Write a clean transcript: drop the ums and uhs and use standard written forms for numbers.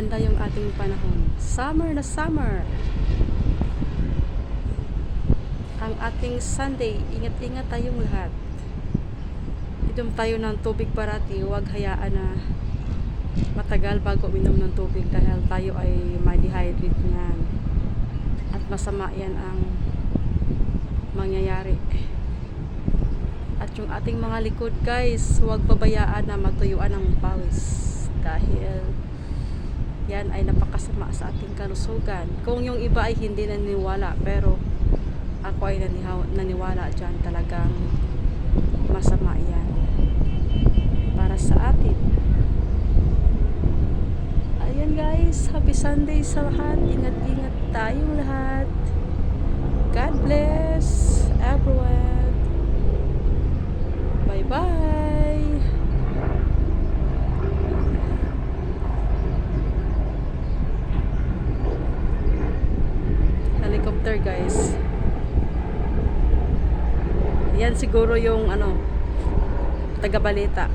maganda yung ating panahon. Summer na summer. Ang ating Sunday, ingat-ingat tayong lahat. Inom tayo ng tubig parati, huwag hayaan na matagal bago uminom ng tubig dahil tayo ay ma-dehydrate niyan. At masama yan ang mangyayari. At yung ating mga likod guys, huwag pabayaan na matuyuan ng pawis dahil yan ay napakasama sa ating kalusugan. Kung yung iba ay hindi naniniwala, pero ako ay naniwala dyan, talagang masama yan para sa atin. Ayan guys, happy Sunday sa lahat. Ingat-ingat tayong lahat. God bless everyone. Bye-bye. Helicopter guys. Yan siguro yung taga-balita.